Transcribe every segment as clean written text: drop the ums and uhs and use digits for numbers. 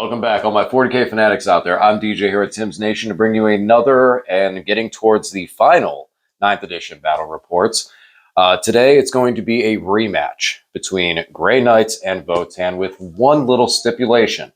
Welcome back, all my 40K fanatics out there. I'm DJ here at Tim's Nation to bring you another and getting towards the final 9th edition battle reports. Today, it's going to be a rematch between Grey Knights and Votann with one little stipulation.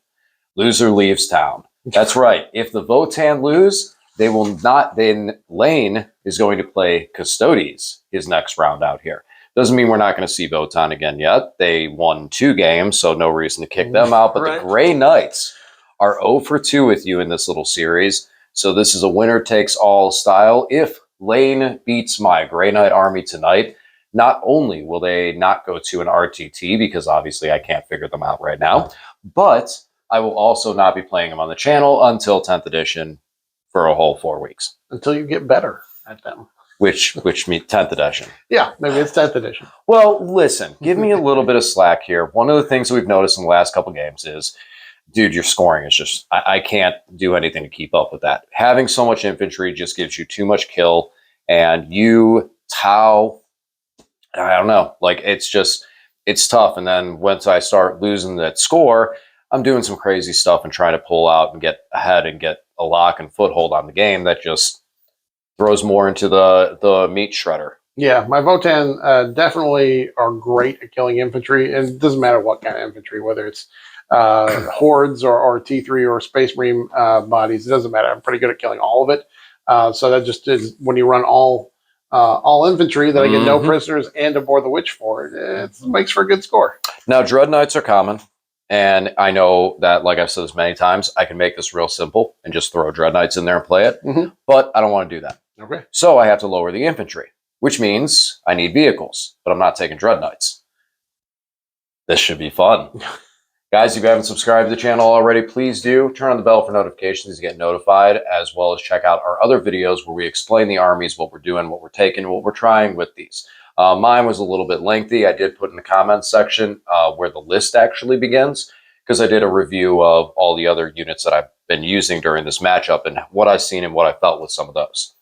Loser leaves town. That's right. If the Votann lose, they will not. Then Lane is going to play Custodes his next round out here. Doesn't mean we're not going to see Votann again yet. They won 2 games, so no reason to kick them out. But the Grey Knights are 0 for 2 with you in this little series. So this is a winner-takes-all style. If Lane beats my Grey Knight army tonight, not only will they not go to an RTT, because obviously I can't figure them out right now, but I will also not be playing them on the channel until 10th edition for a whole 4 weeks. Until you get better at them. Which means 10th edition. Yeah, maybe it's 10th edition. Well, listen, give me a little bit of slack here. One of the things that we've noticed in the last couple games is, dude, your scoring is just, I can't do anything to keep up with that. Having so much infantry just gives you too much kill, and I don't know, like it's tough. And then once I start losing that score, I'm doing some crazy stuff and trying to pull out and get ahead and get a lock and foothold on the game that just throws more into the meat shredder. Yeah, my Votann definitely are great at killing infantry, and it doesn't matter what kind of infantry, whether it's hordes or T3 or Space Marine bodies. It doesn't matter. I'm pretty good at killing all of it. So that just is when you run all infantry that I get no prisoners and aboard the Witch for. It makes for a good score. Now, Dread Knights are common. And I know that, like I've said this many times, I can make this real simple and just throw Dread Knights in there and play it. But I don't want to do that. Okay. So I have to lower the infantry, which means I need vehicles, but I'm not taking Dread Knights. This should be fun. Guys, if you haven't subscribed to the channel already, please do. Turn on the bell for notifications to get notified, as well as check out our other videos where we explain the armies, what we're doing, what we're taking, what we're trying with these. Mine was a little bit lengthy. I did put in the comments section where the list actually begins, because I did a review of all the other units that I've been using during this matchup and what I've seen and what I felt with some of those.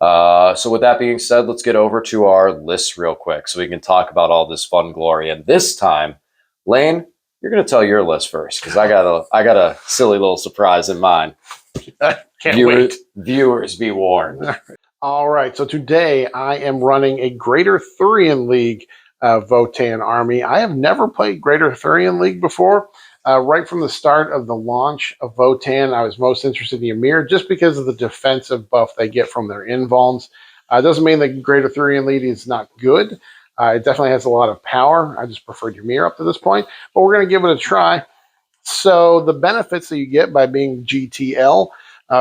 So with that being said, let's get over to our lists real quick so we can talk about all this fun glory. And this time, Lane, you're going to tell your list first, because I got a silly little surprise in mine. Can't wait. Viewers, be warned. All right, so today I am running a Greater Thurian League Votann army. I have never played Greater Thurian League before. Right from the start of the launch of Votann, I was most interested in the Ymir just because of the defensive buff they get from their invulns. It doesn't mean that Greater Thurian League is not good. It definitely has a lot of power. I just preferred Ymir up to this point, but we're going to give it a try. So the benefits that you get by being GTL,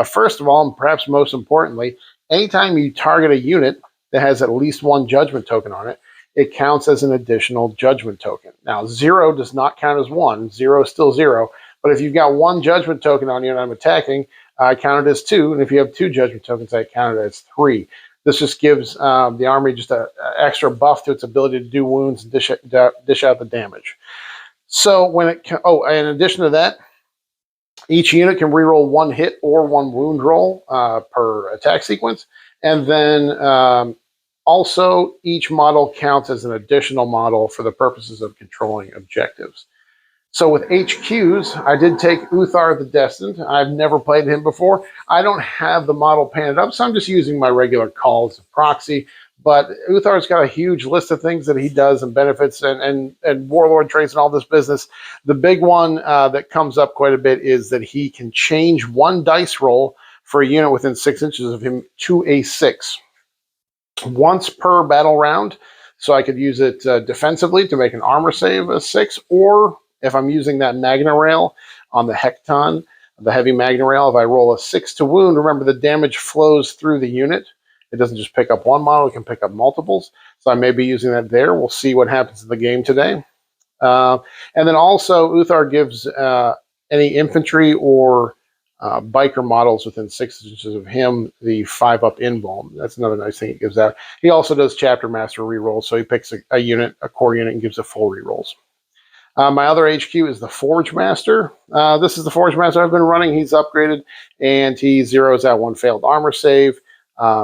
first of all, and perhaps most importantly, anytime you target a unit that has at least 1 judgment token on it, it counts as an additional judgment token. Now, 0 does not count as 1. 0 is still 0. But if you've got 1 judgment token on you and I'm attacking, I count it as 2. And if you have 2 judgment tokens, I count it as 3. This just gives the army just an extra buff to its ability to do wounds and dish out the damage. So in addition to that, each unit can reroll 1 hit or 1 wound roll per attack sequence. And then also, each model counts as an additional model for the purposes of controlling objectives. So with HQs, I did take Uthar the Destined. I've never played him before. I don't have the model painted up, so I'm just using my regular call as a proxy. But Uthar's got a huge list of things that he does and benefits and warlord traits and all this business. The big one that comes up quite a bit is that he can change 1 dice roll for a unit within 6 inches of him to a 6. Once per battle round, so I could use it defensively to make an armor save a 6, or if I'm using that Magna Rail on the Hekton, the heavy Magna Rail, if I roll a 6 to wound, remember the damage flows through the unit. It doesn't just pick up 1 model, it can pick up multiples. So I may be using that there. We'll see what happens in the game today. And then also, Uthar gives any infantry or biker models within 6 inches of him the 5-up invuln. That's another nice thing he gives out. He also does Chapter Master rerolls, so he picks a unit, a core unit, and gives it full rerolls. My other HQ is the Forge Master. This is the Forge Master I've been running. He's upgraded, and he zeroes out 1 failed armor save.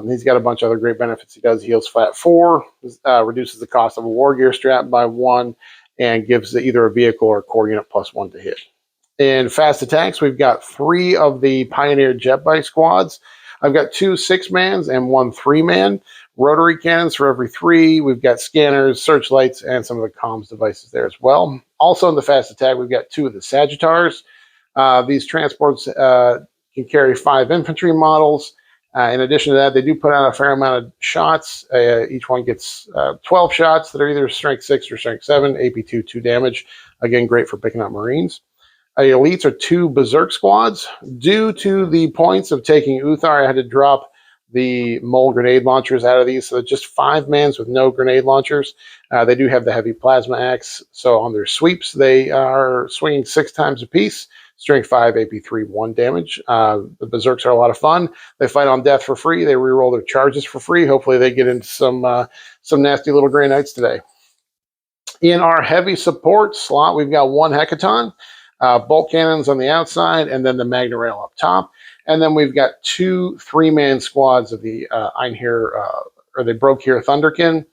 He's got a bunch of other great benefits. He does heals flat 4, reduces the cost of a war gear strap by 1, and gives either a vehicle or a core unit +1 to hit. In fast attacks, we've got 3 of the Pioneer jet bike squads. I've got 2 6-mans and 1 3-man. Rotary cannons for every 3. We've got scanners, searchlights, and some of the comms devices there as well. Also in the fast attack, we've got 2 of the Sagittars. These transports can carry 5 infantry models. In addition to that, they do put out a fair amount of shots. Each one gets 12 shots that are either strength 6 or strength 7, AP 2 damage. Again, great for picking up Marines. Elites are 2 Berserk squads. Due to the points of taking Uthar, I had to drop the mole grenade launchers out of these, so just 5 mans with no grenade launchers. They do have the heavy plasma axe, so on their sweeps, they are swinging 6 times a piece. Strength 5, AP 3, 1 damage. The Berserks are a lot of fun. They fight on death for free. They reroll their charges for free. Hopefully they get into some nasty little Grey Knights today. In our heavy support slot, we've got 1 Hecaton, bolt cannons on the outside, and then the Magna Rail up top. And then we've got 2 3-man squads of the Einherr, or the Brokir Thunderkin.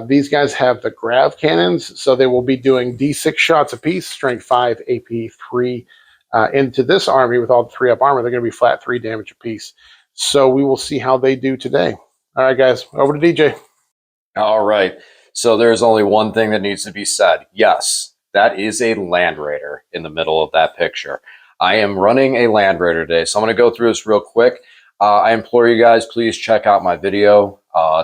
These guys have the grav cannons, so they will be doing D6 shots apiece, strength 5, AP 3. Into this army with all the 3-up armor, they're going to be flat 3 damage apiece. So we will see how they do today. All right, guys, over to DJ. All right. So there's only one thing that needs to be said. Yes, that is a Land Raider in the middle of that picture. I am running a Land Raider today, so I'm going to go through this real quick. I implore you guys, please check out my video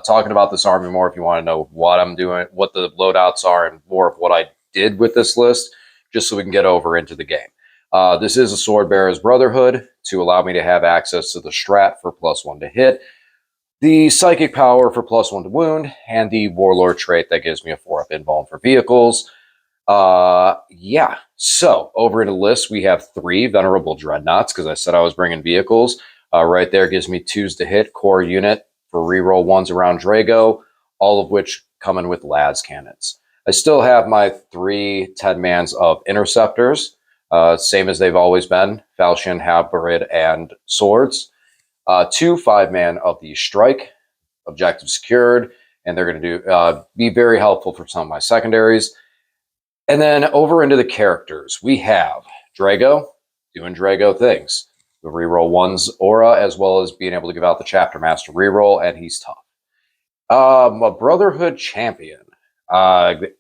talking about this army more if you want to know what I'm doing, what the loadouts are, and more of what I did with this list, just so we can get over into the game. This is a Swordbearer's Brotherhood to allow me to have access to the strat for +1 to hit, the psychic power for +1 to wound, and the warlord trait that gives me a 4-up invuln for vehicles. Yeah, so over in the list, we have 3 venerable dreadnoughts because I said I was bringing vehicles. Right there gives me 2s to hit, core unit for reroll 1s around Drago, all of which come in with las cannons. I still have my 3 10-mans of interceptors, same as they've always been, falchion, halberd, and swords. 2 5-man of the strike, objective secured, and they're going to be very helpful for some of my secondaries. And then over into the characters, we have Drago doing Drago things. The reroll 1's aura, as well as being able to give out the Chapter Master reroll, and he's tough. A Brotherhood champion.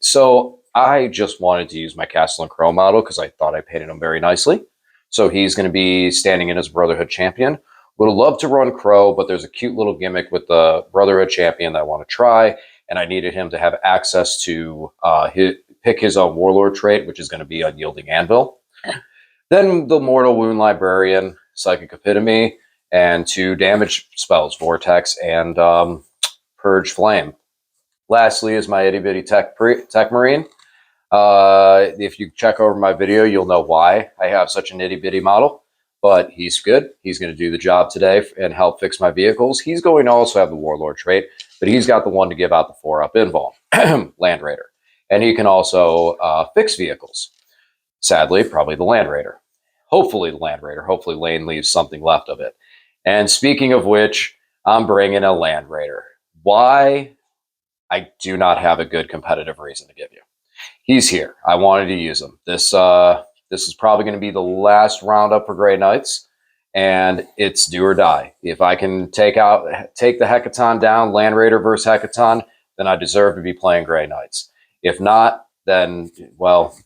So I just wanted to use my Castle and Crow model because I thought I painted him very nicely. So he's going to be standing in as Brotherhood champion. Would have loved to run Crow, but there's a cute little gimmick with the Brotherhood champion that I want to try, and I needed him to have access to pick his own warlord trait, which is going to be Unyielding Anvil. Then the Mortal Wound Librarian, Psychic Epitome, and 2 damage spells, Vortex and Purge Flame. Lastly is my itty bitty tech Marine. If you check over my video, you'll know why I have such an itty bitty model. But he's good. He's going to do the job today and help fix my vehicles. He's going to also have the Warlord trait, but he's got the one to give out the 4-up invuln, Land Raider. And he can also fix vehicles. Sadly, probably the Land Raider. Hopefully the Land Raider. Hopefully Lane leaves something left of it. And speaking of which, I'm bringing a Land Raider. Why? I do not have a good competitive reason to give you. He's here. I wanted to use him. This is probably going to be the last roundup for Grey Knights, and it's do or die. If I can take the Hecaton down, Land Raider versus Hecaton, then I deserve to be playing Grey Knights. If not, then, well,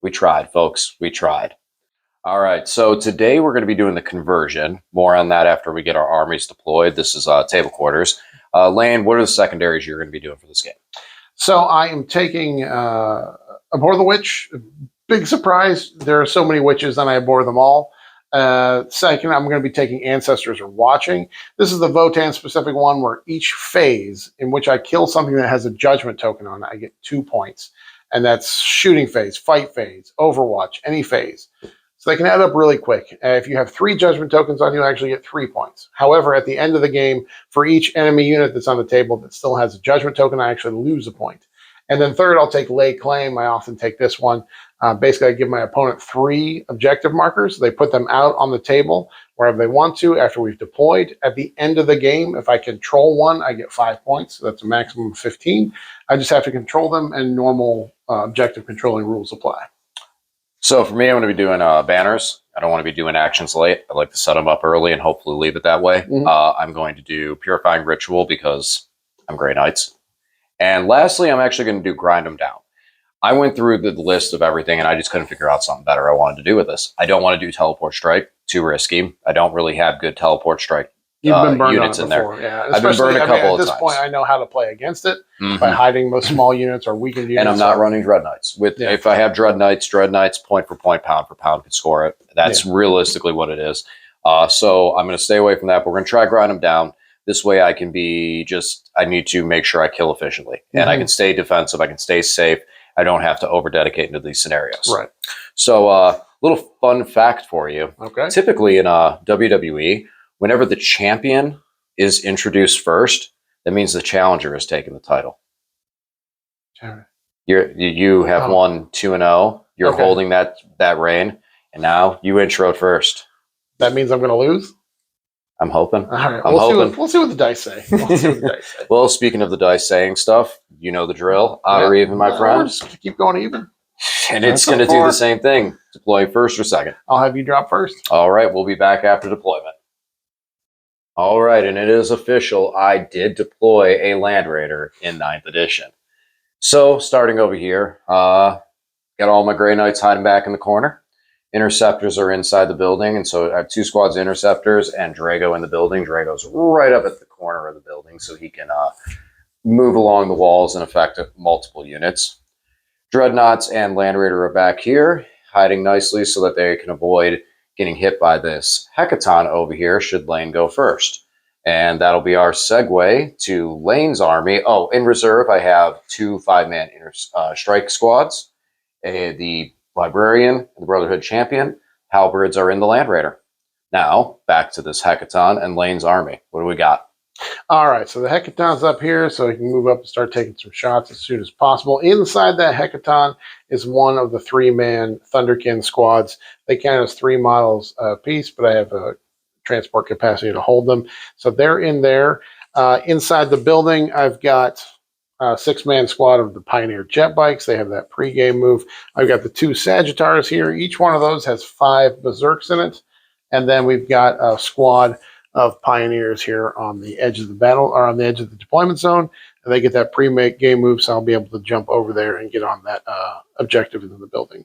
we tried, folks. We tried. All right, so today we're going to be doing the conversion. More on that after we get our armies deployed. This is table quarters. Lane, what are the secondaries you're going to be doing for this game? So I am taking Abhor the Witch. Big surprise. There are so many witches, and I abhor them all. Second, I'm going to be taking Ancestors Are Watching. This is the Votann specific one where each phase in which I kill something that has a judgment token on it, I get 2 points. And that's shooting phase, fight phase, Overwatch, any phase. So they can add up really quick. If you have 3 judgment tokens on you, actually get 3 points. However, at the end of the game, for each enemy unit that's on the table that still has a judgment token, I actually lose a point. And then third, I'll take Lay Claim. I often take this one. Basically, I give my opponent 3 objective markers. They put them out on the table wherever they want to after we've deployed. At the end of the game, if I control one, I get 5 points. So that's a maximum of 15. I just have to control them, and normal objective controlling rules apply. So for me, I'm going to be doing banners. I don't want to be doing actions late. I like to set them up early and hopefully leave it that way. I'm going to do Purifying Ritual because I'm Grey Knights. And lastly, I'm actually going to do Grind them down. I went through the list of everything and I just couldn't figure out something better I wanted to do with this. I don't want to do Teleport Strike. Too risky. I don't really have good Teleport Strike You've been burned units on it in there. before. Yeah, I've been burned a couple of times. At this point, I know how to play against it by hiding most small units or weakened units. And I'm not running Dread Knights. If I have Dread Knights, point for point, pound for pound could score it. That's realistically what it is. So I'm going to stay away from that. But we're going to try to grind them down. This way I can be I need to make sure I kill efficiently. And I can stay defensive. I can stay safe. I don't have to over-dedicate into these scenarios. Right. So little fun fact for you. Okay. Typically in WWE, whenever the champion is introduced first, that means the challenger is taking the title. You have won 2-0. You're holding that reign, and now you introed first. That means I'm going to lose? I'm hoping. All right. We'll see what the dice say. Well, speaking of the dice saying stuff, you know the drill. Odd or even, my friend. We're just going to keep going even. And it's going to do the same thing. Deploy first or second. I'll have you drop first. All right. We'll be back after deployment. All right. And it is official. I did deploy a Land Raider in 9th edition. So starting over here, got all my Grey Knights hiding back in the corner. Interceptors are inside the building. And so I have 2 squads of Interceptors and Drago in the building. Drago's right up at the corner of the building so he can move along the walls and affect multiple units. Dreadnoughts and Land Raider are back here, hiding nicely so that they can avoid getting hit by this Hecaton over here should Lane go first. And that'll be our segue to Lane's army. Oh, in reserve, I have 2 5-man strike squads. The Librarian and the Brotherhood Champion. Halberds are in the Land Raider. Now, back to this Hecaton and Lane's army. What do we got? All right, so the Hecaton's up here, so he can move up and start taking some shots as soon as possible. Inside that Hecaton is one of the 3-man Thunderkin squads. They count as 3 models a piece, but I have a transport capacity to hold them. So they're in there. Inside the building, I've got a 6-man squad of the Pioneer jet bikes. They have that pregame move. I've got the 2 Sagittars here. Each one of those has 5 Berserks in it. And then we've got a squad of Pioneers here on the edge of the battle, or on the edge of the deployment zone. And they get that pre-game move, so I'll be able to jump over there and get on that objective in the building.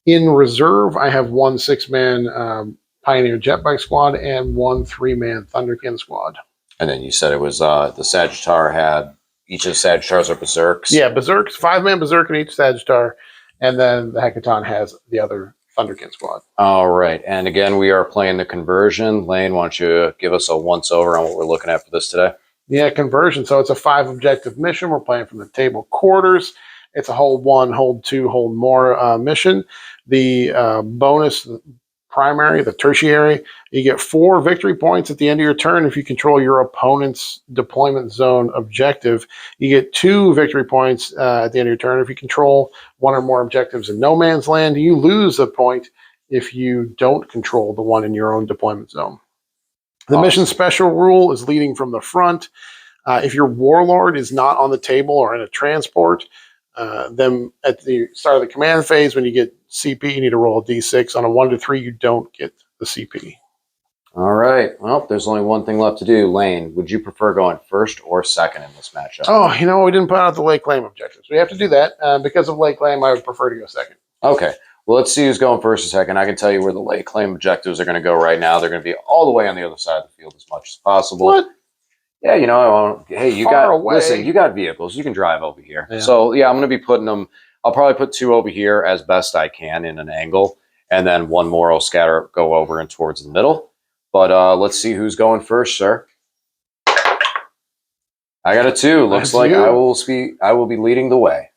In reserve, I have 1 6-man Pioneer jet bike squad and 1 3-man Thunderkin squad. And then you said it was the Sagittar had, each of the Sagittars are Berserks? Yeah, Berserks, 5-man Berserk in each Sagittar, and then the Hecaton has the other Thunderkin squad. All right. And again, we are playing the conversion. Lane, why don't you give us a once-over on what we're looking at for this today? Yeah, conversion. So it's a 5-objective mission. We're playing from the table quarters. It's a hold 1, hold 2, hold more mission. The bonus primary, the tertiary, you get 4 victory points at the end of your turn if you control your opponent's deployment zone objective. You get 2 victory points at the end of your turn if you control 1 or more objectives in no man's land. You lose a point if you don't control the one in your own deployment zone. The mission special rule is leading from the front. If your warlord is not on the table or in a transport, then at the start of the command phase, when you get CP, you need to roll a d6. On a 1 to 3, you don't get the CP. All right. Well, there's only one thing left to do. Lane, would you prefer going first or second in this matchup? Oh, you know, we didn't put out the late claim objectives. We have to do that. Because of late claim, I would prefer to go second. Okay. Well, let's see who's going first or second. I can tell you where the late claim objectives are going to go right now. They're going to be all the way on the other side of the field as much as possible. What? Yeah, you know, I won't. Hey, you listen, you got vehicles. You can drive over here. Yeah. So, yeah, I'm going to be putting them. I'll probably put 2 over here as best I can in an angle. And then 1 more will go over and towards the middle. But let's see who's going first, sir. I got a 2. Looks like I will be leading the way.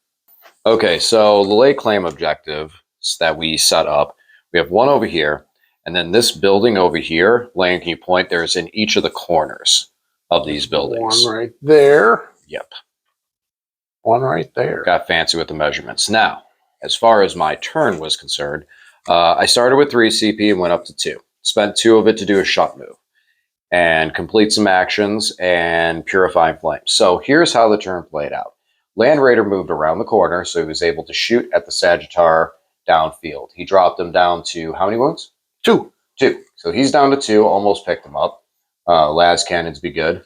Okay, so the late claim objectives that we set up, we have 1 over here, and then this building over here, Lane, can you point? There's in each of the corners of these buildings. 1 right there. Yep. 1 right there. Got fancy with the measurements. Now, as far as my turn was concerned, I started with 3 CP and went up to 2. Spent 2 of it to do a shut move and complete some actions and Purifying Flame. So here's how the turn played out. Land Raider moved around the corner, so he was able to shoot at the Sagittar downfield. He dropped them down to how many wounds? 2. 2. So he's down to 2, almost picked them up. Las cannons be good.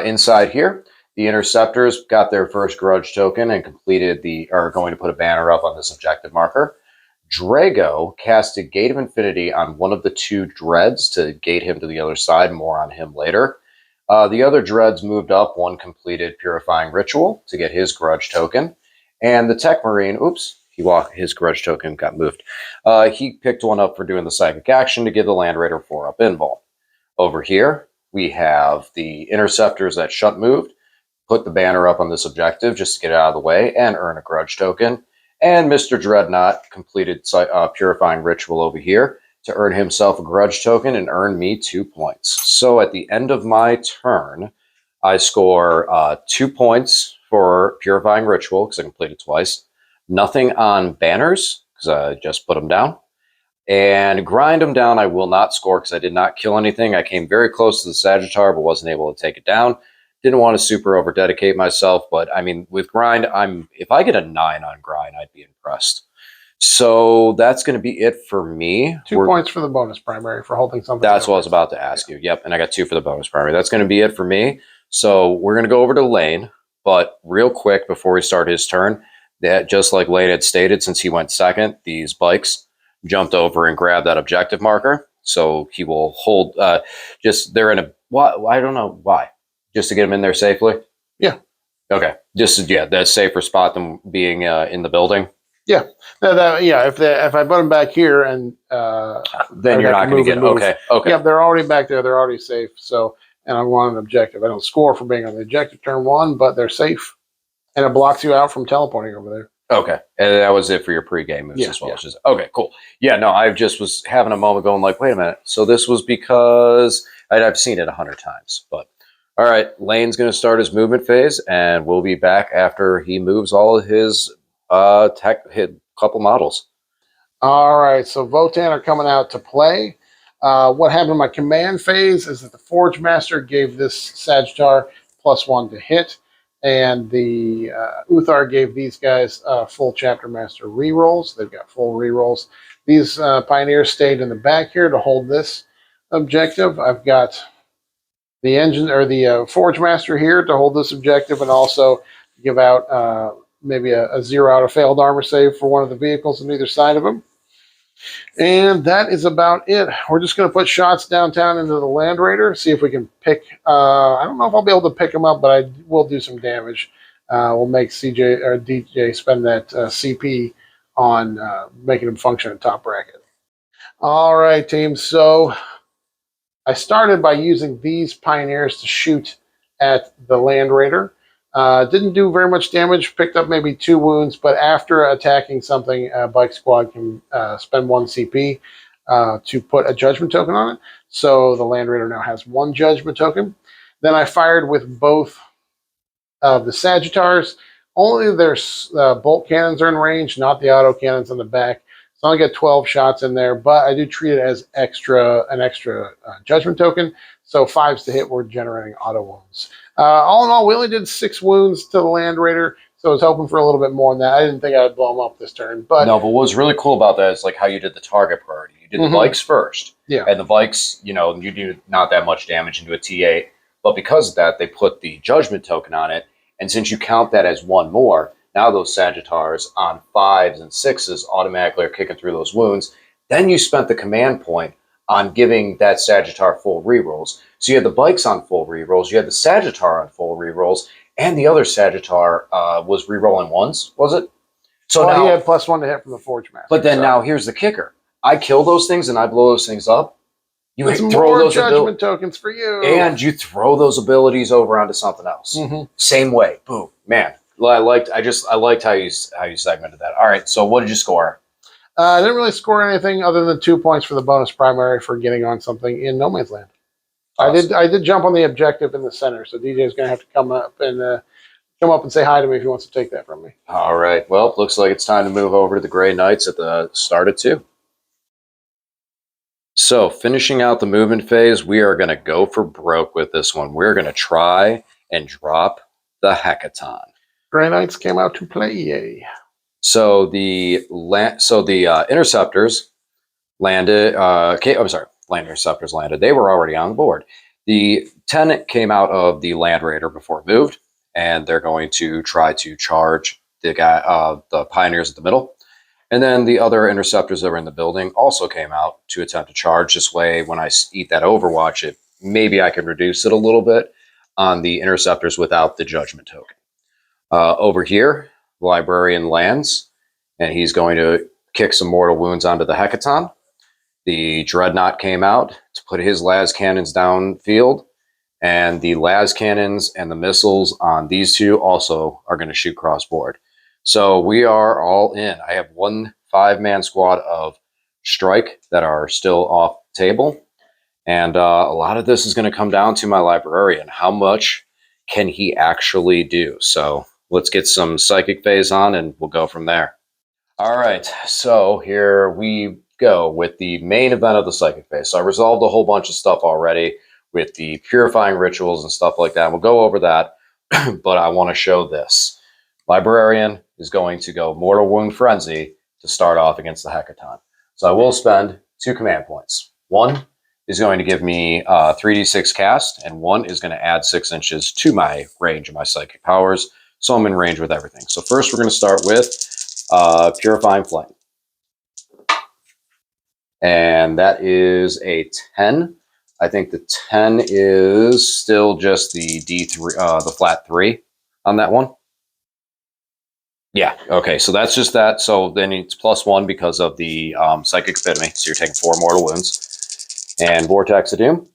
Inside here, the interceptors got their first grudge token and are going to put a banner up on this objective marker. Drago casted Gate of Infinity on one of the 2 dreads to gate him to the other side. More on him later. The other dreads moved up. One completed Purifying Ritual to get his grudge token. And the Tech Marine, his grudge token got moved. He picked one up for doing the Psychic Action to give the Land Raider 4-up invul. Over here, we have the interceptors that shunt moved, put the banner up on this objective just to get it out of the way and earn a grudge token. And Mr. Dreadnought completed Purifying Ritual over here to earn himself a grudge token and earn me 2 points. So at the end of my turn, I score 2 points for Purifying Ritual because I completed twice. Nothing on banners because I just put them down. And grind them down, I will not score because I did not kill anything. I came very close to the Sagittar, but wasn't able to take it down. Didn't want to super over dedicate myself, but I mean, with grind, if I get a 9 on grind, I'd be impressed. So that's going to be it for me. 2 points for the bonus primary for holding something. That's what I was about to ask you. Yep, and I got 2 for the bonus primary. That's going to be it for me. So we're going to go over to Lane, but real quick before we start his turn, that just like Lane had stated, since he went second, these bikes jumped over and grabbed that objective marker. So he will hold, they're in I don't know why. Just to get them in there safely? Yeah. Okay. That's safer spot than being in the building? Yeah. If I put them back here and then you're not going to get it. Okay. Yeah, they're already back there. They're already safe. So, and I want an objective. I don't score for being on the objective turn 1, but they're safe. And it blocks you out from teleporting over there. Okay. And that was it for your pregame moves as well. Yeah. Okay, cool. Yeah, no, I just was having a moment going like, wait a minute. So this was because I've seen it 100 times. But all right, Lane's going to start his movement phase, and we'll be back after he moves all of his couple models. All right, so Votann are coming out to play. What happened in my command phase is that the Forge Master gave this Sagittar +1 to hit. And the Uthar gave these guys full Chapter Master rerolls. They've got full rerolls. These Pioneers stayed in the back here to hold this objective. I've got the engine or the Forge Master here to hold this objective, and also give out maybe a 0 out of failed armor save for one of the vehicles on either side of them. And that is about it. We're just going to put shots downtown into the Land Raider, see if we can pick. I don't know if I'll be able to pick him up, but I will do some damage. We'll make CJ or DJ spend that CP on making him function in top bracket. All right, team. So I started by using these Pioneers to shoot at the Land Raider. Didn't do very much damage, picked up maybe 2 wounds, but after attacking something, Bike Squad can spend 1 CP to put a judgment token on it. So the Land Raider now has 1 judgment token. Then I fired with both of the Sagittars. Only their bolt cannons are in range, not the auto cannons on the back. So I only get 12 shots in there, but I do treat it as an extra judgment token. So 5s to hit were generating auto wounds. All in all, we only did 6 wounds to the Land Raider, so I was hoping for a little bit more than that. I didn't think I'd blow him up this turn. But no, but what was really cool about that is like how you did the target priority. You did the bikes first. Yeah. And the bikes, you do not that much damage into a T8. But because of that, they put the judgment token on it. And since you count that as 1 more, now those Sagittars on 5s and 6s automatically are kicking through those wounds. Then you spent the command point on giving that Sagittar full rerolls. So you had the bikes on full rerolls, you had the Sagittar on full rerolls, and the other Sagittar was rerolling 1s, was it? So now he had +1 to hit from the Forge Master. But then now here's the kicker. I kill those things and I blow those things up. You throw those judgment tokens for you. And you throw those abilities over onto something else. Same way. Boom. Man. I liked how you segmented that. All right, so what did you score? I didn't really score anything other than 2 points for the bonus primary for getting on something in No Man's Land. Awesome. I did jump on the objective in the center, so DJ is going to have to come up and say hi to me if he wants to take that from me. All right. Well, looks like it's time to move over to the Grey Knights at the start of 2. So, finishing out the movement phase, we are going to go for broke with this one. We're going to try and drop the Hecaton. Grey Knights came out to play. So the interceptors landed. I'm sorry, land interceptors landed. They were already on board. The 10 came out of the Land Raider before it moved, and they're going to try to charge the pioneers at the middle. And then the other interceptors that were in the building also came out to attempt to charge. This way, when I eat that Overwatch, maybe I can reduce it a little bit on the interceptors without the judgment token. Over here, Librarian lands, and he's going to kick some mortal wounds onto the Hecaton. The Dreadnought came out to put his las cannons downfield, and the las cannons and the missiles on these two also are going to shoot cross-board. So we are all in. I have one 5-man squad of strike that are still off the table, and a lot of this is going to come down to my Librarian. How much can he actually do? So let's get some Psychic Phase on, and we'll go from there. All right, so here we go with the main event of the Psychic Phase. So I resolved a whole bunch of stuff already with the purifying rituals and stuff like that. We'll go over that, but I want to show this. Librarian is going to go Mortal Wound Frenzy to start off against the Hecaton. So I will spend 2 command points. One is going to give me 3d6 cast, and one is going to add 6 inches to my range of my psychic powers. So I'm in range with everything. So first we're going to start with Purifying Flame. And that is a 10. I think the 10 is still just the D3, the flat 3 on that one. Yeah, okay, so that's just that. So then it's +1 because of the Psychic Epitome. So you're taking 4 mortal wounds. And Vortex of Doom.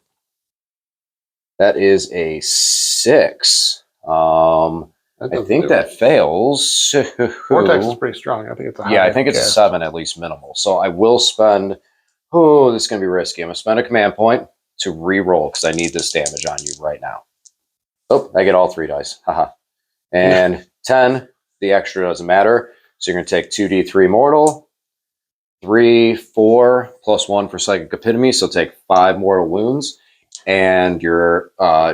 That is a 6. I think that fails. Vortex is pretty strong. I think it's a high. Yeah, I think it's a 7 at least minimal. So I will spend. Oh, this is going to be risky. I'm going to spend a command point to re-roll because I need this damage on you right now. Oh, I get all 3 dice. Haha. And 10, the extra doesn't matter. So you're going to take 2d3 mortal, 3, 4, +1 for Psychic Epitome. So take 5 mortal wounds. And your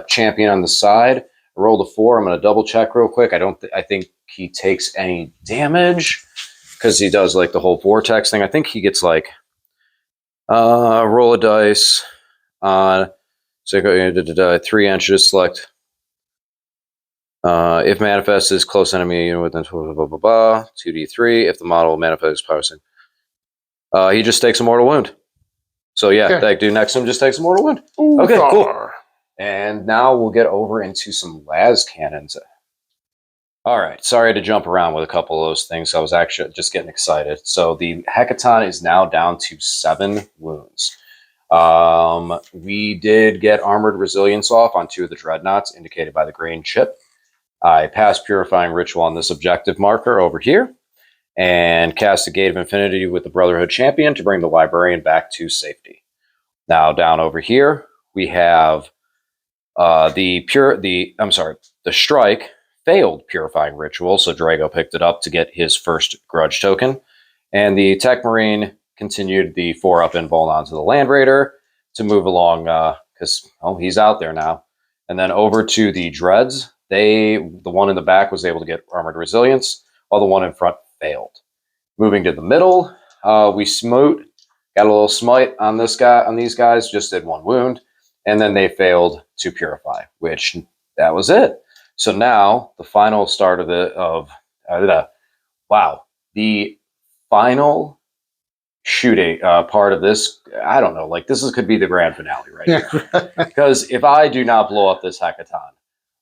champion on the side, I rolled a 4. I'm going to double check real quick. I think he takes any damage because he does like the whole vortex thing. I think he gets like roll a dice on so 3 inches. Select if manifest is close enemy within 2d3. If the model manifests power, he just takes a mortal wound. So yeah, okay. That dude next to him just takes a mortal wound. Ooh, okay, cool. And now we'll get over into some las cannons. All right, sorry to jump around with a couple of those things. I was actually just getting excited. So the Hecaton is now down to 7 wounds. We did get Armored Resilience off on 2 of the Dreadnoughts, indicated by the green chip. I passed Purifying Ritual on this objective marker over here, and cast a Gate of Infinity with the Brotherhood Champion to bring the Librarian back to safety. Now down over here, we have the Strike failed Purifying Ritual, so Drago picked it up to get his first Grudge token. And the Tech Marine continued the 4-up invuln onto the Land Raider to move along, because he's out there now. And then over to the Dreads, the one in the back was able to get Armored Resilience, while the one in front failed. Moving to the middle, we smote, got a little smite on these guys, just did 1 wound, and then they failed to purify, which that was it. So now the final start of the final shooting part of this, I don't know, like this could be the grand finale right here. Because if I do not blow up this Hecaton,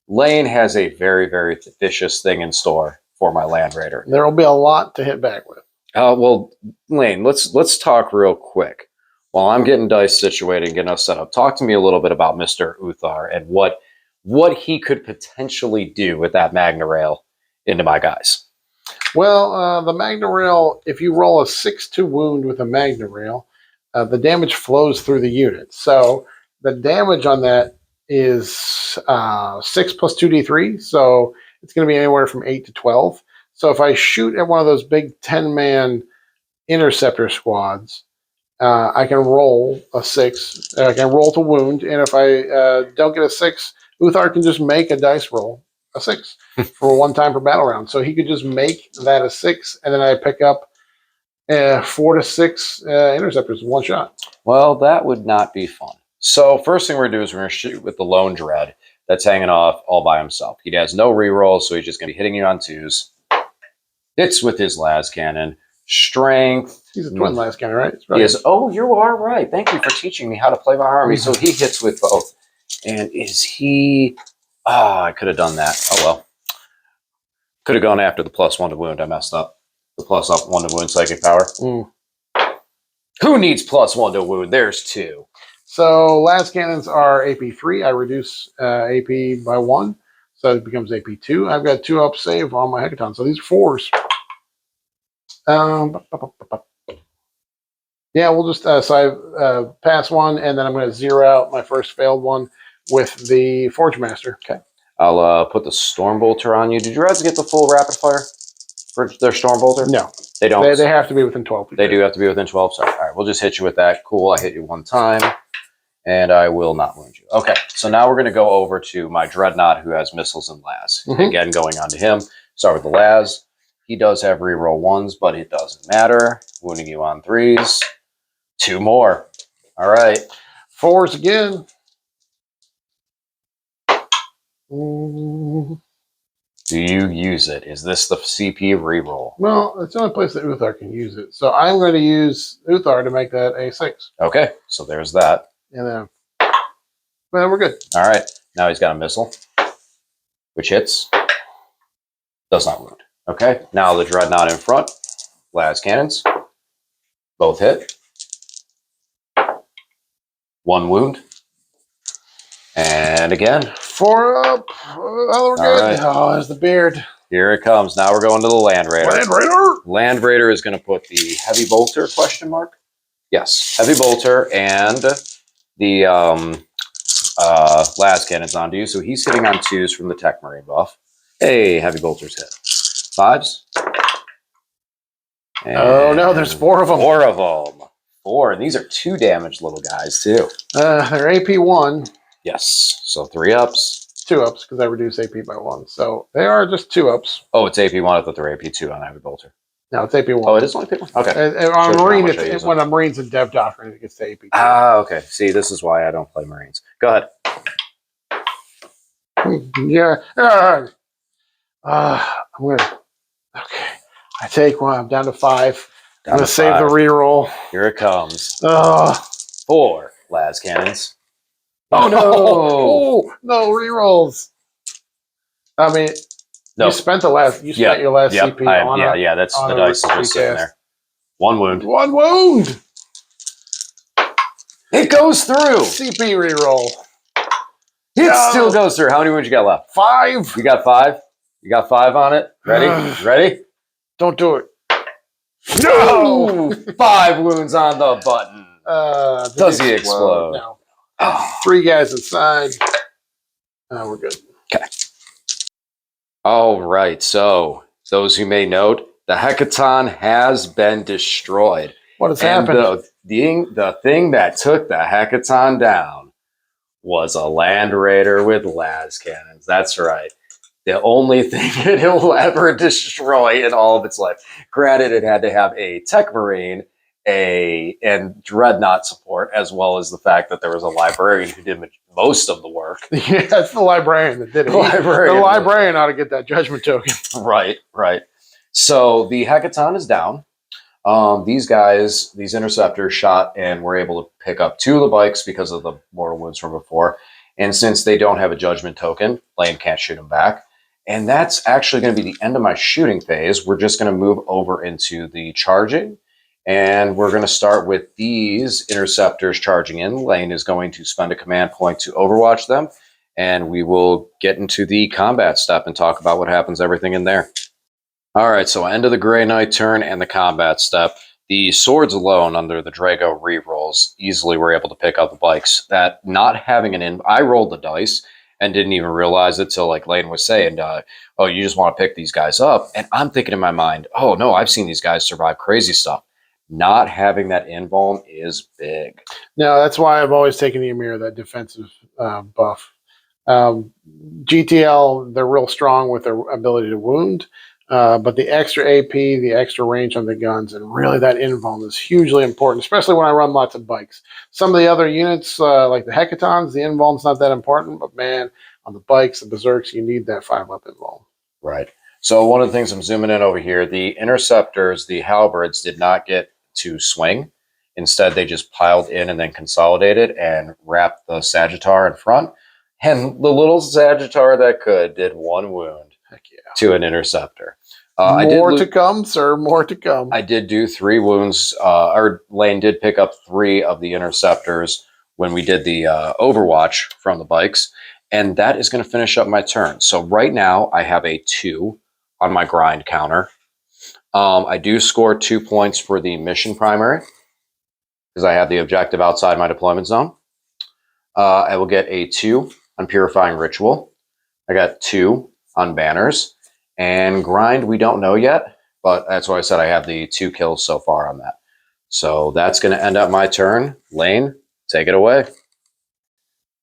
Lane has a very, very vicious thing in store for my Land Raider. There will be a lot to hit back with. Well, Lane, let's talk real quick. While I'm getting dice situated and getting us set up, talk to me a little bit about Mr. Uthar and what he could potentially do with that Magna Rail into my guys. Well, the Magna Rail, if you roll a 6-2 wound with a Magna Rail, the damage flows through the unit. So the damage on that is 6 plus 2d3. So it's going to be anywhere from 8 to 12. So if I shoot at one of those big 10-man interceptor squads, I can roll a 6. I can roll to wound. And if I don't get a 6, Uthar can just make a dice roll a 6 for one time per battle round. So he could just make that a 6, and then I pick up 4 to 6 interceptors in one shot. Well, that would not be fun. So first thing we're going to do is we're going to shoot with the lone dread that's hanging off all by himself. He has no rerolls, so he's just going to be hitting you on 2s. Hits with his las cannon. Strength. He's a twin las cannon, right? He is. Oh, you are right. Thank you for teaching me how to play my army. So he hits with both. And is he... I could have done that. Oh, well. Could have gone after the +1 to wound. I messed up. The +1 to wound psychic power. Who needs +1 to wound? There's 2. So las cannons are AP3. I reduce AP by 1. So it becomes AP2. I've got 2 up save on my Hecaton. So these are 4s. Yeah, we'll just so I pass 1, and then I'm going to 0 out my first failed one with the Forge Master. Okay. I'll put the Stormbolter on you. Did you guys get the full rapid fire for their Stormbolter? No. They don't. They have to be within 12. They do have to be within 12. So, all right, we'll just hit you with that. Cool. I hit you 1 time, and I will not wound you. Okay, so now we're going to go over to my Dreadnought, who has missiles and las. Again, going on to him. Start with the las. He does have reroll 1s, but it doesn't matter. Wounding you on 3s. 2 more. All right. 4s again. Do you use it? Is this the CP reroll? Well, it's the only place that Uthar can use it. So I'm going to use Uthar to make that a 6. Okay, so there's that. And then, well, we're good. All right. Now he's got a missile, which hits. Does not wound. Okay, now the Dreadnought in front. Las cannons. Both hit. 1 wound. And again. 4 up. Oh, we're good. Right. Oh, there's the beard. Here it comes. Now we're going to the Land Raider. Land Raider. Land Raider is going to put the Heavy Bolter, ? Yes, Heavy Bolter and the las cannons onto you. So he's hitting on 2s from the Tech Marine buff. Hey, Heavy Bolter's hit. 5s. And oh, no, there's 4 of them. 4 of them. 4. And these are 2 damaged little guys, too. They're AP 1. Yes. So 3 ups. 2 ups because I reduce AP by 1. So they are just 2 ups. Oh, it's AP 1. I thought they were AP 2 on Heavy Bolter. No, it's AP 1. Oh, it is only AP 1? Okay. On Marine, when a Marine's in Dev Doctrine, it gets to AP 2. Ah, okay. See, this is why I don't play Marines. Go ahead. Yeah. I'm going to... Okay. I take 1. I'm down to 5. I'm going to save the reroll. Here it comes. 4 las cannons. Oh, no. Oh, no rerolls. I mean, no. You spent your last CP on it. Yeah, that's the dice is just sitting there. 1 wound. 1 wound. It goes through. CP reroll. It still goes through. How many wounds you got left? 5. You got 5? You got 5 on it? Ready? Ready? Don't do it. No! 5 wounds on the button. Does he explode? No. 3 guys inside. We're good. Okay. All right. So, those who may note, the Hecaton has been destroyed. What has happened? The thing that took the Hecaton down was a Land Raider with las cannons. That's right. The only thing it will ever destroy in all of its life. Granted, it had to have a Tech Marine, and Dreadnought support, as well as the fact that there was a librarian who did most of the work. Yeah, it's the librarian that did it. The librarian ought to get that judgment token. Right. So the Hecaton is down. These guys, these interceptors shot and were able to pick up 2 of the bikes because of the mortal wounds from before. And since they don't have a judgment token, Lane can't shoot them back. And that's actually going to be the end of my shooting phase. We're just going to move over into the charging. And we're going to start with these interceptors charging in. Lane is going to spend a command point to overwatch them. And we will get into the combat step and talk about what happens, everything in there. All right, so end of the Grey Knight turn and the combat step. The swords alone under the Drago rerolls easily were able to pick up the bikes. That not having I rolled the dice and didn't even realize it till like Lane was saying, oh, you just want to pick these guys up. And I'm thinking in my mind, oh no, I've seen these guys survive crazy stuff. Not having that invuln is big. No, that's why I've always taken the Emir, that defensive buff. GTL, they're real strong with their ability to wound. But the extra AP, the extra range on the guns, and really that invuln is hugely important, especially when I run lots of bikes. Some of the other units, like the Hecatons, the invuln's not that important, but man, on the bikes, the Berserks, you need that 5-up invuln. Right. So one of the things I'm zooming in over here, the interceptors, the halberds did not get to swing. Instead, they just piled in and then consolidated and wrapped the Sagittar in front. And the little Sagittar that could did 1 wound to an interceptor. More to come, sir. More to come. I did do 3 wounds, or Lane did pick up 3 of the interceptors when we did the Overwatch from the bikes. And that is going to finish up my turn. So right now I have a 2 on my grind counter. I do score 2 points for the mission primary because I have the objective outside my deployment zone. I will get a 2 on Purifying Ritual. I got 2 on Banners. And grind, we don't know yet, but that's why I said I have the 2 kills so far on that. So that's going to end up my turn. Lane, take it away.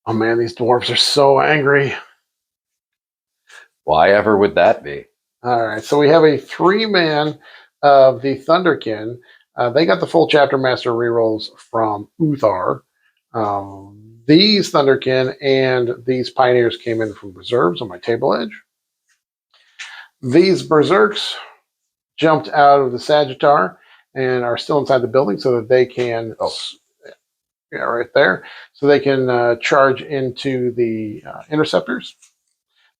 Oh man, these dwarves are so angry. Why ever would that be? All right, so we have a 3-man of the Thunderkin. They got the full Chapter Master rerolls from Uthar. These Thunderkin and these Pioneers came in from Reserves on my table edge. These Berserks jumped out of the Sagittar and are still inside the building so that they can, yeah, right there, so they can charge into the Interceptors.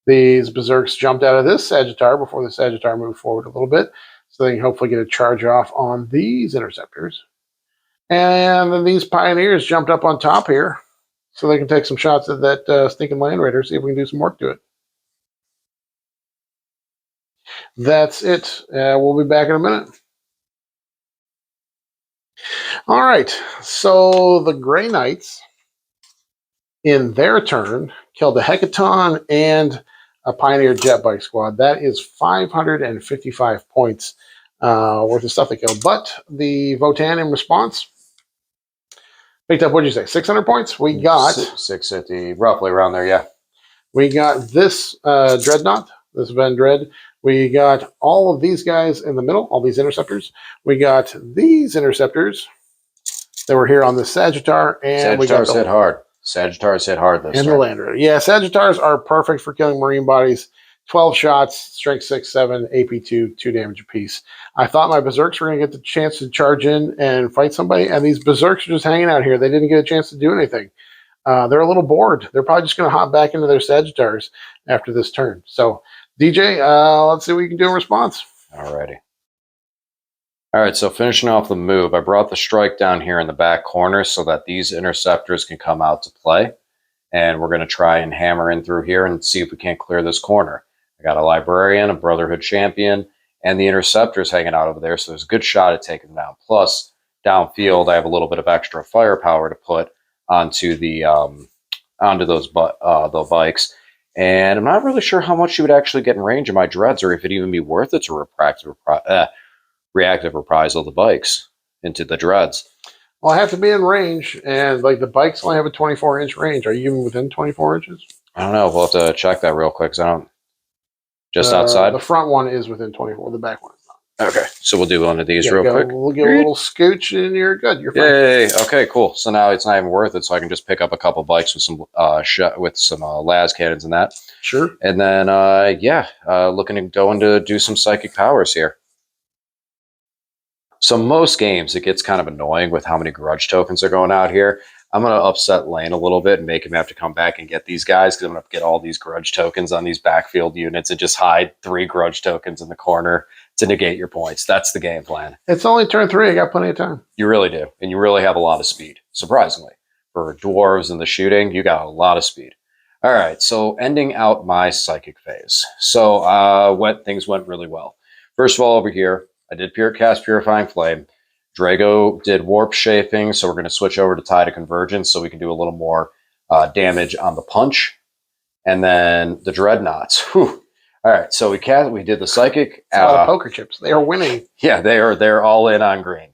These Berserks jumped out of this Sagittar before the Sagittar moved forward a little bit, so they can hopefully get a charge off on these Interceptors. And then these Pioneers jumped up on top here, so they can take some shots at that stinking Land Raider, see if we can do some work to it. That's it. We'll be back in a minute. All right, so the Grey Knights, in their turn, killed a Hecaton and a Pioneer Jet Bike Squad. That is 555 points worth of stuff they killed. But the Votann in response picked up, what did you say, 600 points? We got 650, roughly around there, yeah. We got this Dreadnought, this Ven Dread. We got all of these guys in the middle, all these Interceptors. We got these Interceptors that were here on the Sagittar. And we got Sagittars hit hard. Sagittars hit hard this and turn. the Land Raider. Yeah, Sagittars are perfect for killing Marine bodies. 12 shots, strength 6, 7, AP 2, 2 damage apiece. I thought my Berserks were going to get the chance to charge in and fight somebody, and these Berserks are just hanging out here. They didn't get a chance to do anything. They're a little bored. They're probably just going to hop back into their Sagittars after this turn. So, DJ, let's see what you can do in response. Alrighty. All right, so finishing off the move, I brought the strike down here in the back corner so that these interceptors can come out to play. And we're going to try and hammer in through here and see if we can't clear this corner. I got a Librarian, a Brotherhood Champion, and the interceptors hanging out over there, so there's a good shot at taking them down. Plus, downfield, I have a little bit of extra firepower to put onto the those bikes. And I'm not really sure how much you would actually get in range of my dreads, or if it'd even be worth it to reactive reprisal the bikes into the dreads. Well, I have to be in range, and like the bikes only have a 24-inch range. Are you even within 24 inches? I don't know. We'll have to check that real quick because I don't. Just outside? The front one is within 24. The back one is not. Okay, so we'll do one of these real quick. We'll give a little scooch, and you're good. You're fine. Yay! Okay, cool. So now it's not even worth it, so I can just pick up a couple bikes with some las cannons and that. Sure. And then looking to go into do some psychic powers here. So most games, it gets kind of annoying with how many grudge tokens are going out here. I'm going to upset Lane a little bit and make him have to come back and get these guys because I'm going to get all these grudge tokens on these backfield units and just hide 3 grudge tokens in the corner to negate your points. That's the game plan. It's only turn 3. I got plenty of time. You really do. And you really have a lot of speed, surprisingly. For dwarves and the shooting, you got a lot of speed. All right, so ending out my psychic phase. So things went really well. First of all, over here, I did cast Purifying Flame. Drago did Warp Shaping, so we're going to switch over to Tide of Convergence so we can do a little more damage on the punch. And then the Dreadnoughts. Whew. All right, so we did the Psychic. A lot of poker chips. They are winning. Yeah, they're all in on green.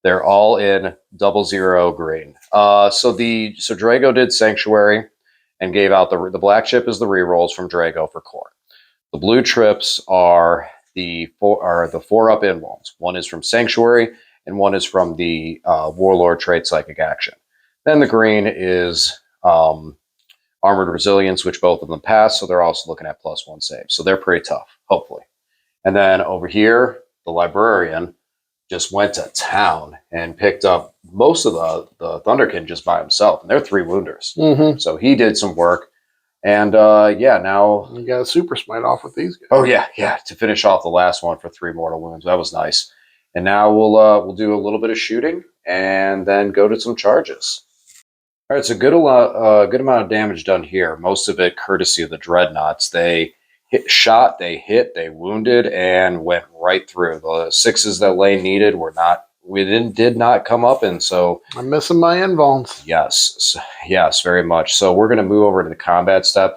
They're all in 00 green. So Drago did Sanctuary, and gave out the black chip is the rerolls from Drago for core. The blue trips are the 4-up invulns. One is from Sanctuary, and one is from the Warlord trait Psychic Action. Then the green is Armored Resilience, which both of them pass, so they're also looking at +1 saves. So they're pretty tough, hopefully. And then over here, the Librarian just went to town and picked up most of the Thunderkin just by himself, and they're 3 wounders. Mm-hmm. So he did some work. And yeah, now you got a super smite off with these guys. Oh yeah, to finish off the last one for 3 mortal wounds. That was nice. And now we'll do a little bit of shooting and then go to some charges. All right, so good amount of damage done here. Most of it courtesy of the dreadnoughts. They shot, they hit, they wounded, and went right through. The 6s that Lane needed did not come up, and so I'm missing my invulns. Yes, very much. So we're going to move over to the combat step.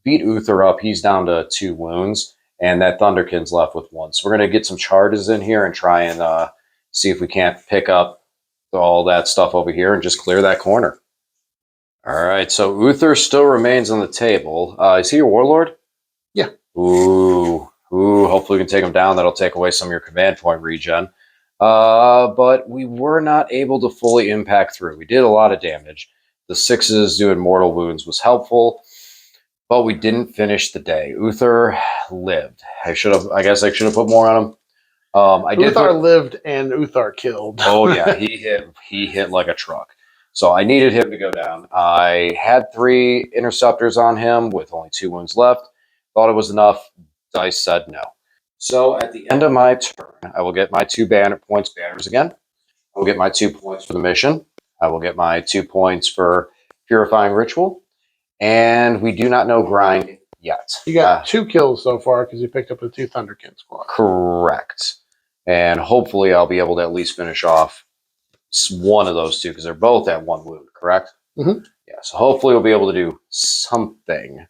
Beat Uther up. He's down to 2 wounds, and that Thunderkin's left with 1. So we're going to get some charges in here and try and see if we can't pick up all that stuff over here and just clear that corner. All right, so Uther still remains on the table. Is he your warlord? Yeah. Ooh. Hopefully we can take him down. That'll take away some of your command point regen. But we were not able to fully impact through. We did a lot of damage. The 6s doing mortal wounds was helpful, but we didn't finish the day. Uther lived. I guess I should have put more on him. Uthar lived and Uthar killed. Oh yeah, he hit like a truck. So I needed him to go down. I had 3 interceptors on him with only 2 wounds left. Thought it was enough. Dice said no. So at the end of my turn, I will get my 2 points banners again. I will get my 2 points for the mission. I will get my 2 points for Purifying Ritual. And we do not know grind yet. You got 2 kills so far because you picked up the 2 Thunderkin squad. Correct. And hopefully I'll be able to at least finish off one of those 2 because they're both at 1 wound, correct? Mm-hmm. Yeah, so hopefully we'll be able to do something.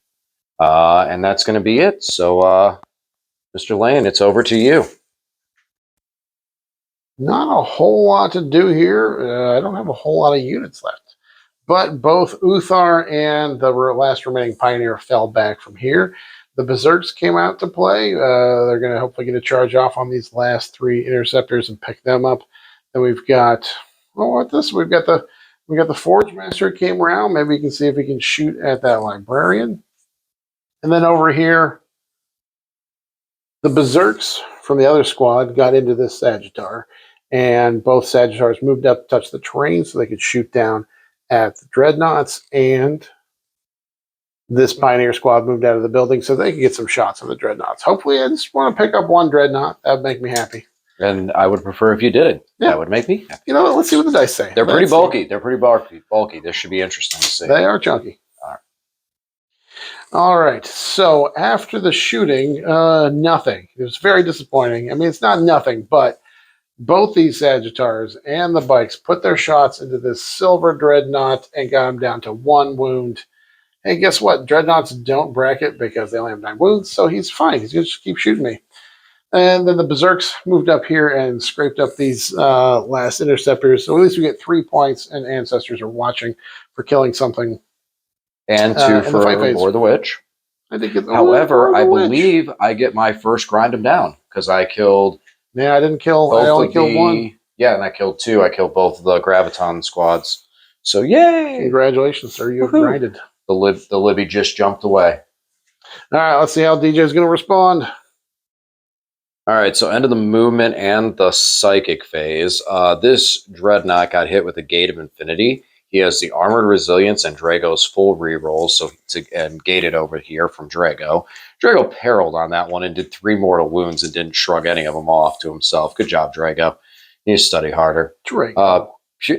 And that's going to be it. So, Mr. Lane, it's over to you. Not a whole lot to do here. I don't have a whole lot of units left. But both Uthar and the last remaining Pioneer fell back from here. The Berserks came out to play. They're going to hopefully get a charge off on these last 3 Interceptors and pick them up. Then we've got, we've got the Forge Master came around. Maybe you can see if we can shoot at that Librarian. And then over here, the Berserks from the other squad got into this Sagittar, and both Sagittars moved up to touch the terrain so they could shoot down at the Dreadnoughts, and this Pioneer squad moved out of the building so they could get some shots on the Dreadnoughts. Hopefully, I just want to pick up 1 Dreadnought. That would make me happy. And I would prefer if you did. Yeah. That would make me happy. You know what? Let's see what the dice say. They're pretty bulky. They're pretty bulky. This should be interesting to see. They are chunky. All right. So after the shooting, nothing. It was very disappointing. I mean, it's not nothing, but both these Sagittars and the bikes put their shots into this silver Dreadnought and got him down to 1 wound. Hey, guess what? Dreadnoughts don't bracket because they only have 9 wounds, so he's fine. He's going to just keep shooting me. And then the Berserks moved up here and scraped up these last Interceptors. So at least we get 3 points, and Ancestors are watching for killing something. And 2 for Lore the Witch. I did get However, I believe I get my first grind him down because I killed. Yeah, I didn't kill. I only killed 1. Yeah, and I killed 2. I killed both of the Graviton squads. So yay! Congratulations, sir. You have grinded. The Libby just jumped away. All right, let's see how DJ is going to respond. All right, so end of the movement and the psychic phase. This Dreadnought got hit with a Gate of Infinity. He has the Armored Resilience and Drago's full rerolls, and gated over here from Drago. Drago parried on that one and did 3 mortal wounds and didn't shrug any of them off to himself. Good job, Drago. You need to study harder. Drago.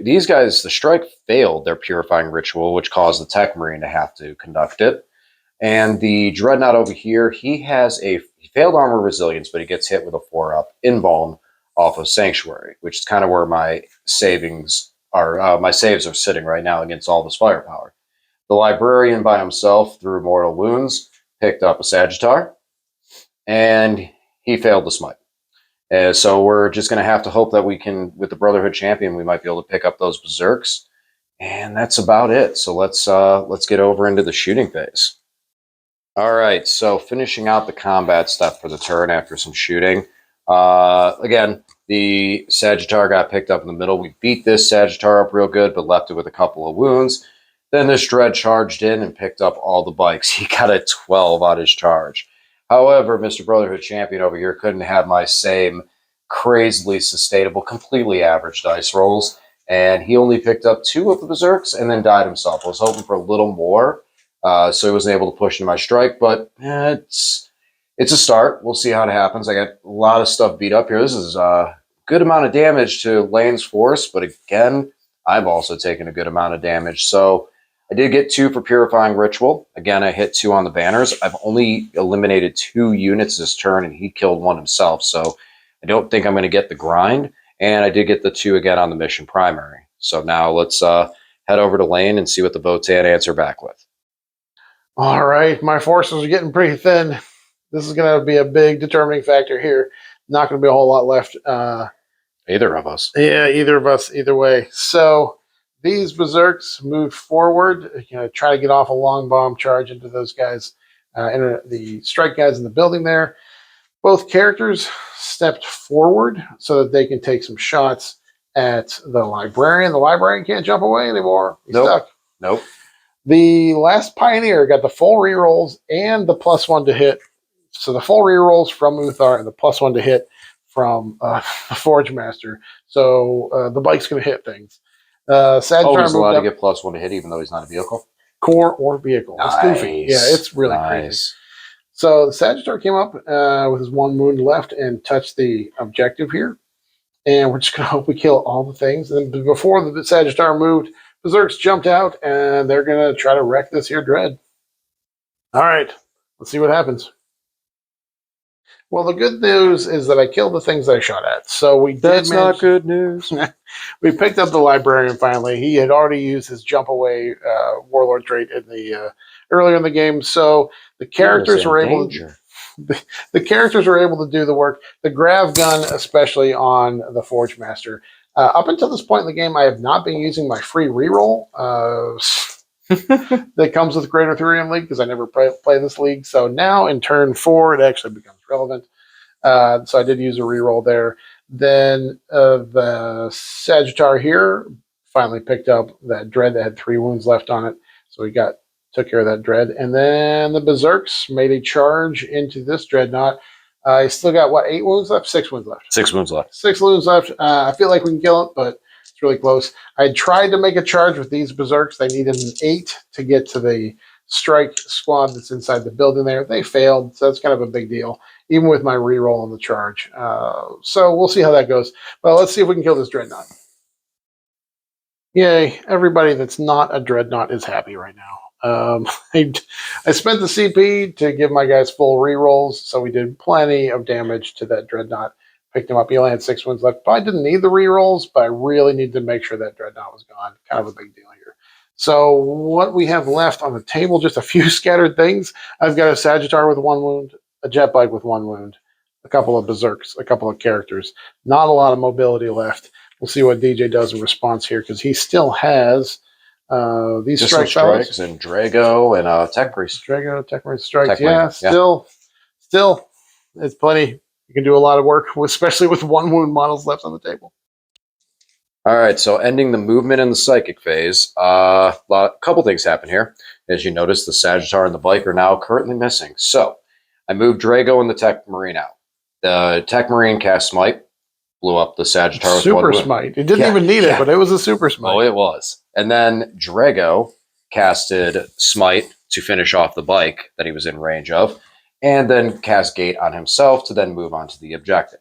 These guys, the strike failed their Purifying Ritual, which caused the Tech Marine to have to conduct it. And the Dreadnought over here, he failed Armor Resilience, but he gets hit with a 4-up invuln off of Sanctuary, which is kind of where my saves are sitting right now against all this firepower. The Librarian by himself, through mortal wounds, picked up a Sagittar, and he failed the smite. So we're just going to have to hope that we can, with the Brotherhood Champion, we might be able to pick up those Berserks And that's about it. So let's get over into the shooting phase. All right, so finishing out the combat stuff for the turn after some shooting. Again, the Sagittar got picked up in the middle. We beat this Sagittar up real good, but left it with a couple of wounds. Then this Dread charged in and picked up all the bikes. He got a 12 on his charge. However, Mr. Brotherhood Champion over here couldn't have my same crazily sustainable, completely average dice rolls, and he only picked up 2 of the Berserks and then died himself. I was hoping for a little more, so he wasn't able to push into my strike, but it's a start. We'll see how it happens. I got a lot of stuff beat up here. This is a good amount of damage to Lane's force, but again, I've also taken a good amount of damage. So I did get 2 for Purifying Ritual. Again, I hit 2 on the banners. I've only eliminated 2 units this turn, and he killed 1 himself. So I don't think I'm going to get the grind. And I did get the 2 again on the mission primary. So now let's head over to Lane and see what the Votann answer back with. All right, my forces are getting pretty thin. This is going to be a big determining factor here. Not going to be a whole lot left. Either of us. Yeah, either of us, either way. So these Berserks moved forward, try to get off a long bomb charge into those guys, the strike guys in the building there. Both characters stepped forward so that they can take some shots at the librarian. The librarian can't jump away anymore. He's stuck. Nope. The last Pioneer got the full rerolls and the +1 to hit. So the full rerolls from Uthar and the +1 to hit from the Forge Master. So the bike's going to hit things. Sagittar he's allowed to get +1 to hit even though he's not a vehicle? Core or vehicle. Nice. It's goofy. Yeah, it's really crazy. So the Sagittar came up with his 1 wound left and touched the objective here. And we're just going to hope we kill all the things. And then before the Sagittar moved, Berserks jumped out, and they're going to try to wreck this here Dread. All right, let's see what happens. Well, the good news is that I killed the things I shot at. So we That's not good news. We picked up the Librarian finally. He had already used his jump away Warlord trait in the earlier in the game. So the characters were able to the characters were able to do the work. The grav gun, especially on the Forge Master. Up until this point in the game, I have not been using my free reroll that comes with Greater Thurian League because I never play this league. So now in turn 4, it actually becomes relevant. So I did use a reroll there. Then the Sagittar here finally picked up that Dread that had 3 wounds left on it. So we took care of that Dread. And then the Berserks made a charge into this Dreadnought. I still got, 8 wounds left? 6 wounds left. 6 wounds left. 6 wounds left. I feel like we can kill it, but it's really close. I tried to make a charge with these Berserks. They needed an 8 to get to the strike squad that's inside the building there. They failed, so that's kind of a big deal, even with my reroll on the charge. So we'll see how that goes. But let's see if we can kill this Dreadnought. Yay, everybody that's not a Dreadnought is happy right now. I spent the CP to give my guys full rerolls, so we did plenty of damage to that Dreadnought. Picked him up. He only had 6 wounds left. Probably didn't need the rerolls, but I really needed to make sure that Dreadnought was gone. Kind of a big deal here. So what we have left on the table, just a few scattered things. I've got a Sagittar with 1 wound, a jet bike with 1 wound, a couple of Berserks, a couple of characters. Not a lot of mobility left. We'll see what DJ does in response here because he still has these just strikes and Drago and Tech Priest. Drago, Tech Priest strikes. Still, it's plenty. You can do a lot of work, especially with 1 wound models left on the table. All right, so ending the movement in the psychic phase, a couple things happen here. As you notice, the Sagittar and the bike are now currently missing. So I moved Drago and the Tech Marine out. The Tech Marine cast Smite, blew up the Sagittar with Super Smite. It didn't even need it, but it was a Super Smite. Oh, it was. And then Drago casted Smite to finish off the bike that he was in range of, and then cast Gate on himself to then move on to the objective.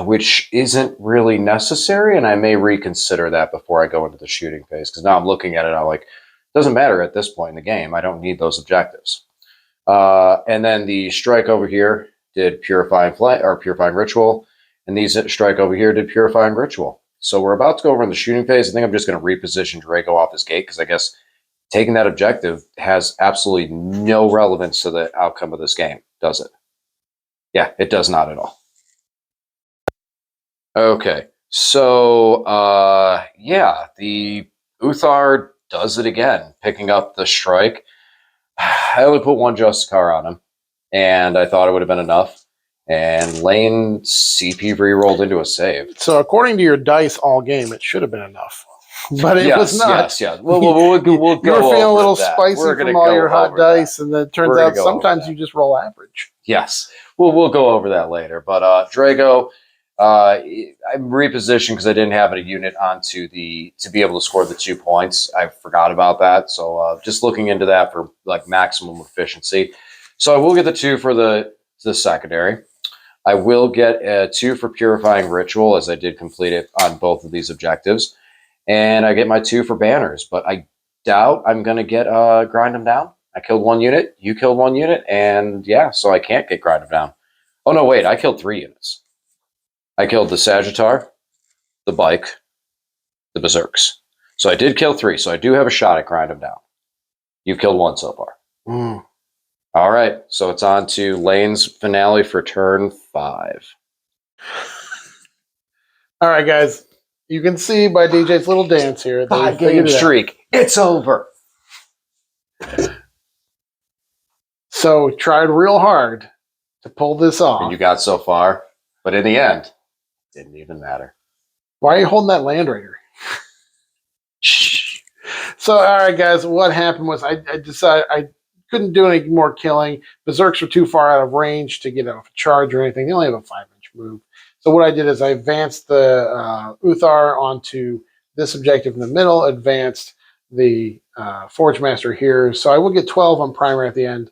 Which isn't really necessary, and I may reconsider that before I go into the shooting phase, because now I'm looking at it, I'm like, it doesn't matter at this point in the game. I don't need those objectives. And then the strike over here did Purifying Ritual, and these strike over here did Purifying Ritual. So we're about to go over in the shooting phase. I think I'm just going to reposition Drago off his gate, because I guess taking that objective has absolutely no relevance to the outcome of this game, does it? Yeah, it does not at all. Okay, So, yeah, the Uthar does it again, picking up the strike. I only put one Justicar on him, and I thought it would have been enough. And Lane CP re-rolled into a save. So according to your dice all game, it should have been enough. But it was not. Yes. We'll go You were feeling a over little that. spicy We're gonna from all go your hot over dice, that. and then it turns We're gonna out go over sometimes that. you just roll average. Yes, we'll go over that later. But Drago, I'm repositioned because I didn't have a unit onto to be able to score the 2 points. I forgot about that, so just looking into that for like maximum efficiency. So I will get the 2 for the secondary. I will get a 2 for Purifying Ritual, as I did complete it on both of these objectives. And I get my 2 for Banners, but I doubt I'm going to get Grind Them Down. I killed 1 unit, you killed 1 unit, and yeah, so I can't get Grind Them Down. Oh, no, wait, I killed 3 units. I killed the Sagittar, the Bike, the Berserks. So I did kill 3, so I do have a shot at Grind Them Down. You've killed 1 so far. Mm. All right, so it's on to Lane's finale for turn 5. All right, guys. You can see by DJ's little dance here. 5-game streak. It's over. So tried real hard to pull this off. And you got so far, but in the end, didn't even matter. Why are you holding that Land Raider? So, all right, guys. What happened was I decided I couldn't do any more killing. Berserks were too far out of range to get off a charge or anything. They only have a 5-inch move. So what I did is I advanced the Uthar onto this objective in the middle, advanced the Forge Master here. So I will get 12 on primary at the end.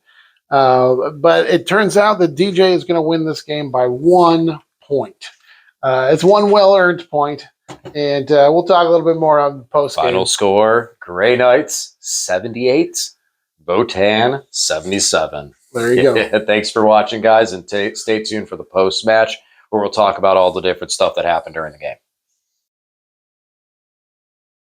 But it turns out that DJ is going to win this game by 1 point. It's one well-earned point. And we'll talk a little bit more on the post-game. Final score, Grey Knights, 78. Votann, 77. There you go. Thanks for watching, guys, and stay tuned for the post-match, where we'll talk about all the different stuff that happened during the game.